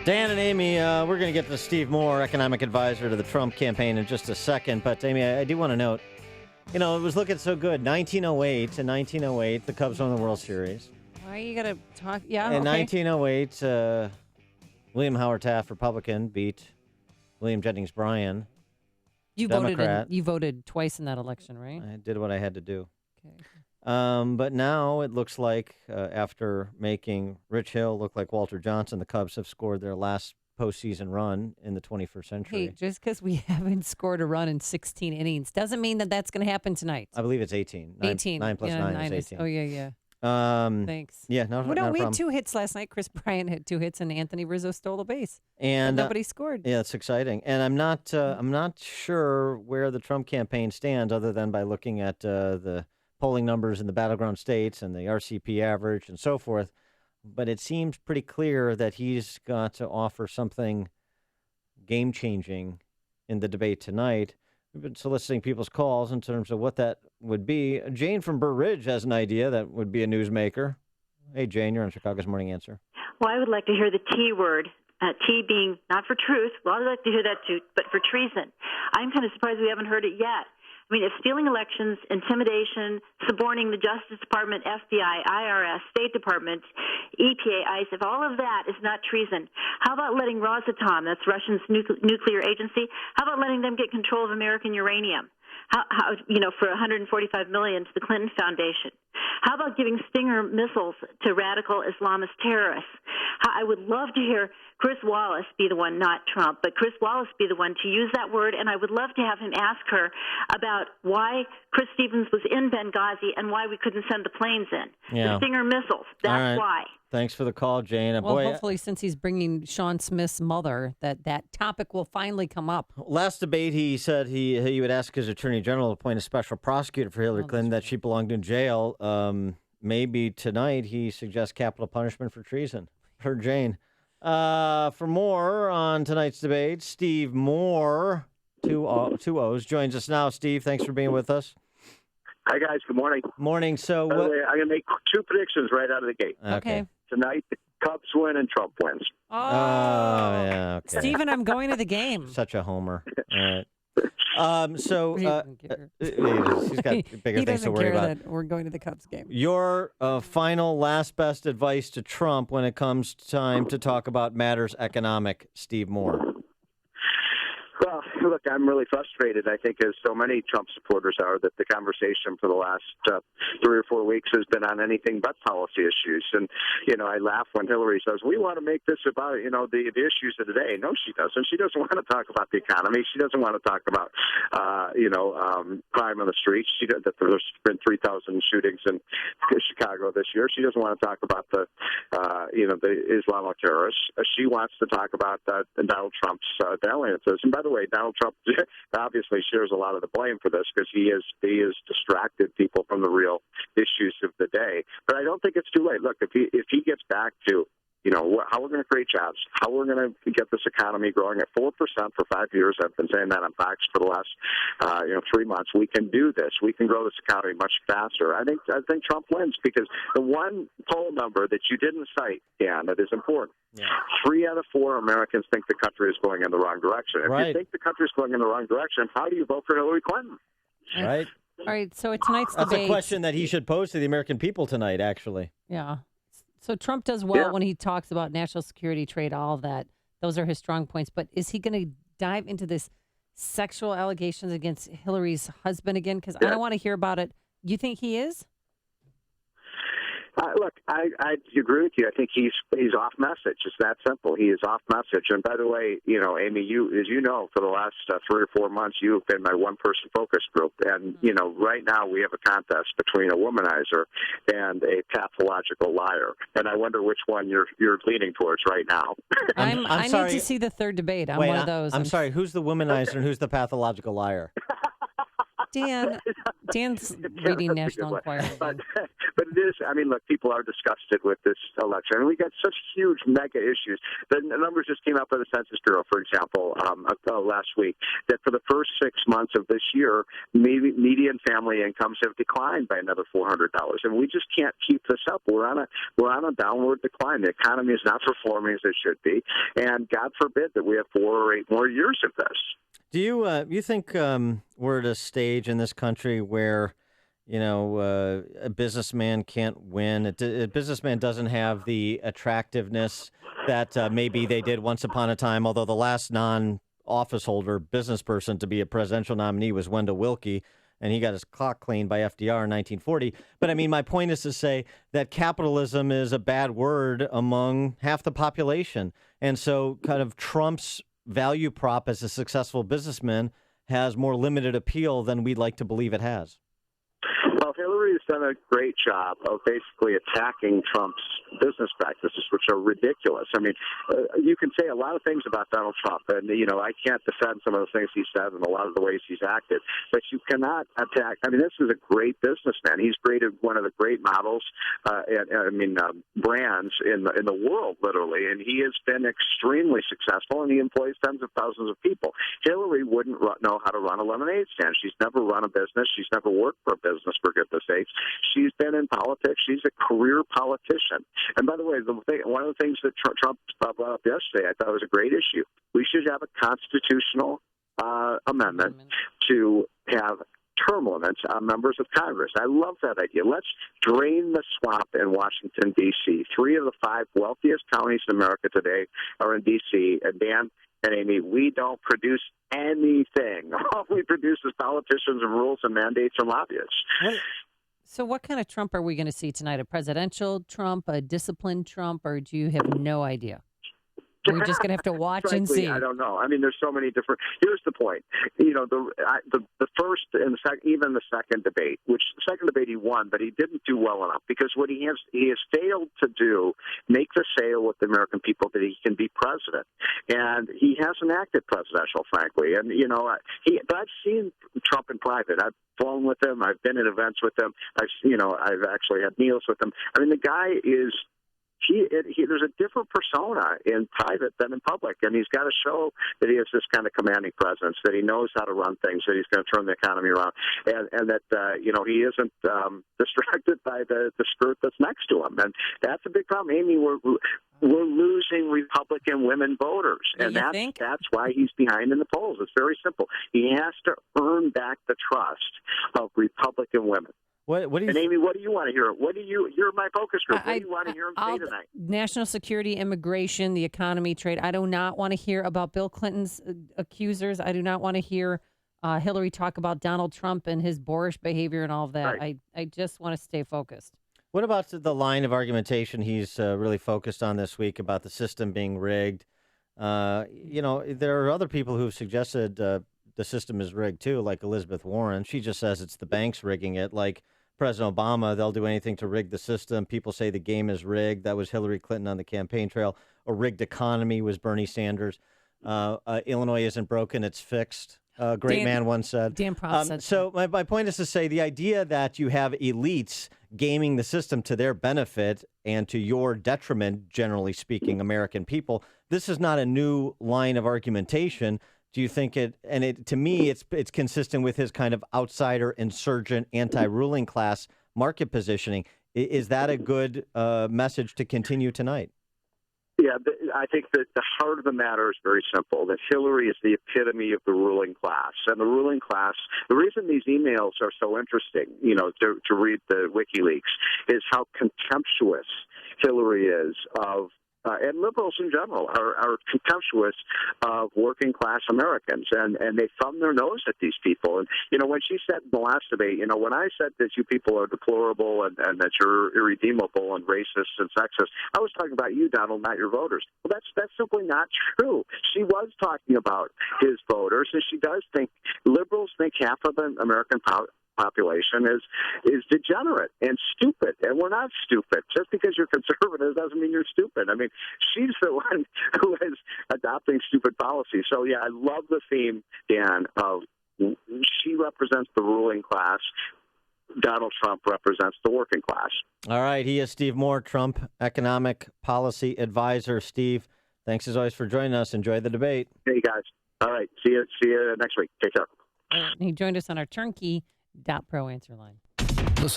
Dan and Amy, we're going to get to Steve Moore, economic advisor to the Trump campaign, in just a second. But, Amy, I do want to note, it was looking so good. 1908 to 1908, the Cubs won the World Series. Why are you going to talk? Yeah, In okay. 1908, William Howard Taft, Republican, beat William Jennings Bryan. You Democrat. voted twice in that election, right? I did what I had to do. Okay. But now it looks like after making Rich Hill look like Walter Johnson, the Cubs have scored their last postseason run in the 21st century. Hey, just because we haven't scored a run in 16 innings doesn't mean that that's going to happen tonight. I believe it's 18. 18. 9 plus 9 is 18. Oh, yeah. Thanks. Thanks. Yeah, no We problem. had 2 hits last night. Chris Bryant had 2 hits, and Anthony Rizzo stole a base. And nobody scored. Yeah, it's exciting. And I'm not sure where the Trump campaign stands, other than by looking at the polling numbers in the battleground states and the RCP average and so forth. But it seems pretty clear that he's got to offer something game-changing in the debate tonight. We've been soliciting people's calls in terms of what that would be. Jane from Burr Ridge has an idea that would be a newsmaker. Hey, Jane, you're on Chicago's Morning Answer. Well, I would like to hear the T word, T being not for truth. Well, I'd like to hear that too, but for treason. I'm kind of surprised we haven't heard it yet. I mean, if stealing elections, intimidation, suborning the Justice Department, FBI, IRS, State Department, EPA, ICE, if all of that is not treason, how about letting Rosatom, that's Russia's nuclear agency, how about letting them get control of American uranium? How for $145 million to the Clinton Foundation? How about giving Stinger missiles to radical Islamist terrorists? I would love to hear Chris Wallace be the one, not Trump, but Chris Wallace be the one to use that word, and I would love to have him ask her about why Chris Stevens was in Benghazi and why we couldn't send the planes in. Yeah. The Stinger missiles, that's why. Thanks for the call, Jane. Well, Boy, hopefully, since he's bringing Sean Smith's mother, that topic will finally come up. last debate, he said he would ask his attorney general to appoint a special prosecutor for Hillary Clinton, that she belonged in jail. Maybe tonight he suggests capital punishment for treason. For Jane. For more on tonight's debate, Steve Moore, two O's, joins us now. Steve, thanks for being with us. Hi, guys. Good morning. Morning. So By the what? way, I'm going to make 2 predictions right out of the gate. Okay. Tonight, the Cubs win and Trump wins. Oh, Yeah. Okay. Stephen, I'm going to the game. Such a homer. All right. So He doesn't care. he's got bigger He things to doesn't worry care about. that we're going to the Cubs game. Your final, last, best advice to Trump when it comes time to talk about matters economic, Steve Moore. Well, look, I'm really frustrated, I think, as so many Trump supporters are, that the conversation for the last 3 or 4 weeks has been on anything but policy issues. And, I laugh when Hillary says, we want to make this about, the issues of the day. No, she doesn't. She doesn't want to talk about the economy. She doesn't want to talk about, crime on the streets. That there's been 3,000 shootings in Chicago this year. She doesn't want to talk about the Islamic terrorists. She wants to talk about Donald Trump's dalliances. And by the way, Donald Trump obviously shares a lot of the blame for this because he has distracted people from the real issues of the day. But I don't think it's too late. Look, if he gets back to how we're going to create jobs, how we're going to get this economy growing at 4% for 5 years. I've been saying that on Fox for the last 3 months. We can do this. We can grow this economy much faster. I think Trump wins because the one poll number that you didn't cite, Dan, that is important. Yeah. 3 out of 4 Americans think the country is going in the wrong direction. If you think the country is going in the wrong direction, how do you vote for Hillary Clinton? Right. All right, so tonight's That's debate. a question that he should pose to the American people tonight, actually. Yeah. So Trump does well when he talks about national security, trade, all of that. Those are his strong points. But is he going to dive into this sexual allegations against Hillary's husband again? Because I don't want to hear about it. You think he is? Look, I agree with you. I think he's off message. It's that simple. He is off message. And by the way, Amy, as you know, for the last 3 or 4 months, you have been my one-person focus group. And, right now we have a contest between a womanizer and a pathological liar. And I wonder which one you're leaning towards right now. I sorry. need to see the third debate. I'm Wait, one of those. I'm sorry. Who's the womanizer and who's the pathological liar? Dan's reading National Enquirer. But it is. I mean, look, people are disgusted with this election, and we got such huge mega issues. The numbers just came out by the Census Bureau, for example, last week, that for the first 6 months of this year, median family incomes have declined by another $400, and we just can't keep this up. We're on a downward decline. The economy is not performing as it should be, and God forbid that we have 4 or 8 more years of this. Do you think we're at a stage in this country where, a businessman can't win? A businessman doesn't have the attractiveness that maybe they did once upon a time, although the last non-office holder business person to be a presidential nominee was Wendell Willkie, and he got his clock cleaned by FDR in 1940. But, I mean, my point is to say that capitalism is a bad word among half the population. And so kind of Trump's value prop as a successful businessman has more limited appeal than we'd like to believe it has. Well, Hillary has done a great job of basically attacking Trump's business practices, which are ridiculous. I mean, you can say a lot of things about Donald Trump, and, I can't defend some of the things he said and a lot of the ways he's acted, but you cannot attack. I mean, this is a great businessman. He's created one of the great models, brands in the world, literally, and he has been extremely successful, and he employs tens of thousands of people. Hillary wouldn't know how to run a lemonade stand. She's never run a business. She's never worked for a business, for goodness sakes. She's been in politics. She's a career politician. And by the way, one of the things that Trump brought up yesterday, I thought was a great issue. We should have a constitutional amendment to have term limits on members of Congress. I love that idea. Let's drain the swamp in Washington, D.C. 3 of the 5 wealthiest counties in America today are in D.C. And Dan and Amy, we don't produce anything. All we produce is politicians and rules and mandates and lobbyists. So what kind of Trump are we going to see tonight? A presidential Trump, a disciplined Trump, or do you have no idea? We're just going to have to watch Frankly, and see. I don't know. I mean, there's so many different. Here's the point. The first and the second, even the second debate, which the second debate he won, but he didn't do well enough because what he has failed to do, make the sale with the American people that he can be president, and he hasn't acted presidential, frankly. And but I've seen Trump in private. I've flown with him. I've been at events with him. I've actually had meals with him. I mean, the guy is. There's a different persona in private than in public, and he's got to show that he has this kind of commanding presence, that he knows how to run things, that he's going to turn the economy around, and that he isn't distracted by the skirt that's next to him, and that's a big problem. Amy, we're losing Republican women voters, and that's why he's behind in the polls. It's very simple. He has to earn back the trust of Republican women. What do you and Amy, what do you want to hear? You're my focus group. What do you want to hear him say tonight? National security, immigration, the economy, trade. I do not want to hear about Bill Clinton's accusers. I do not want to hear Hillary talk about Donald Trump and his boorish behavior and all of that. Right. I just want to stay focused. What about the line of argumentation he's really focused on this week about the system being rigged? There are other people who've suggested the system is rigged too, like Elizabeth Warren. She just says it's the banks rigging it. Like President Obama, they'll do anything to rig the system. People say the game is rigged. That was Hillary Clinton on the campaign trail. A rigged economy was Bernie Sanders. Illinois isn't broken, it's fixed. Great man once said. Dan Proft said so. My point is to say the idea that you have elites gaming the system to their benefit and to your detriment, generally speaking, American people, this is not a new line of argumentation. Do you think to me, it's consistent with his kind of outsider, insurgent, anti-ruling class market positioning. Is that a good message to continue tonight? Yeah, I think that the heart of the matter is very simple, that Hillary is the epitome of the ruling class. And the ruling class, the reason these emails are so interesting, to read the WikiLeaks, is how contemptuous Hillary is of and liberals in general are contemptuous of working class Americans, and they thumb their nose at these people. And when she said in the last debate, when I said that you people are deplorable and that you're irredeemable and racist and sexist, I was talking about you, Donald, not your voters. Well, that's simply not true. She was talking about his voters, and she does think liberals think half of the American population is degenerate and stupid, and we're not stupid. Just because you're conservative doesn't mean you're stupid. I mean, she's the one who is adopting stupid policies. So yeah, I love the theme, Dan, of she represents the ruling class Donald Trump represents the working class. All right. He is Steve Moore, Trump economic policy advisor. Steve, thanks as always for joining us. Enjoy the debate. Hey, guys. All right. See you next week. Take care. He joined us on our turnkey.pro answer line.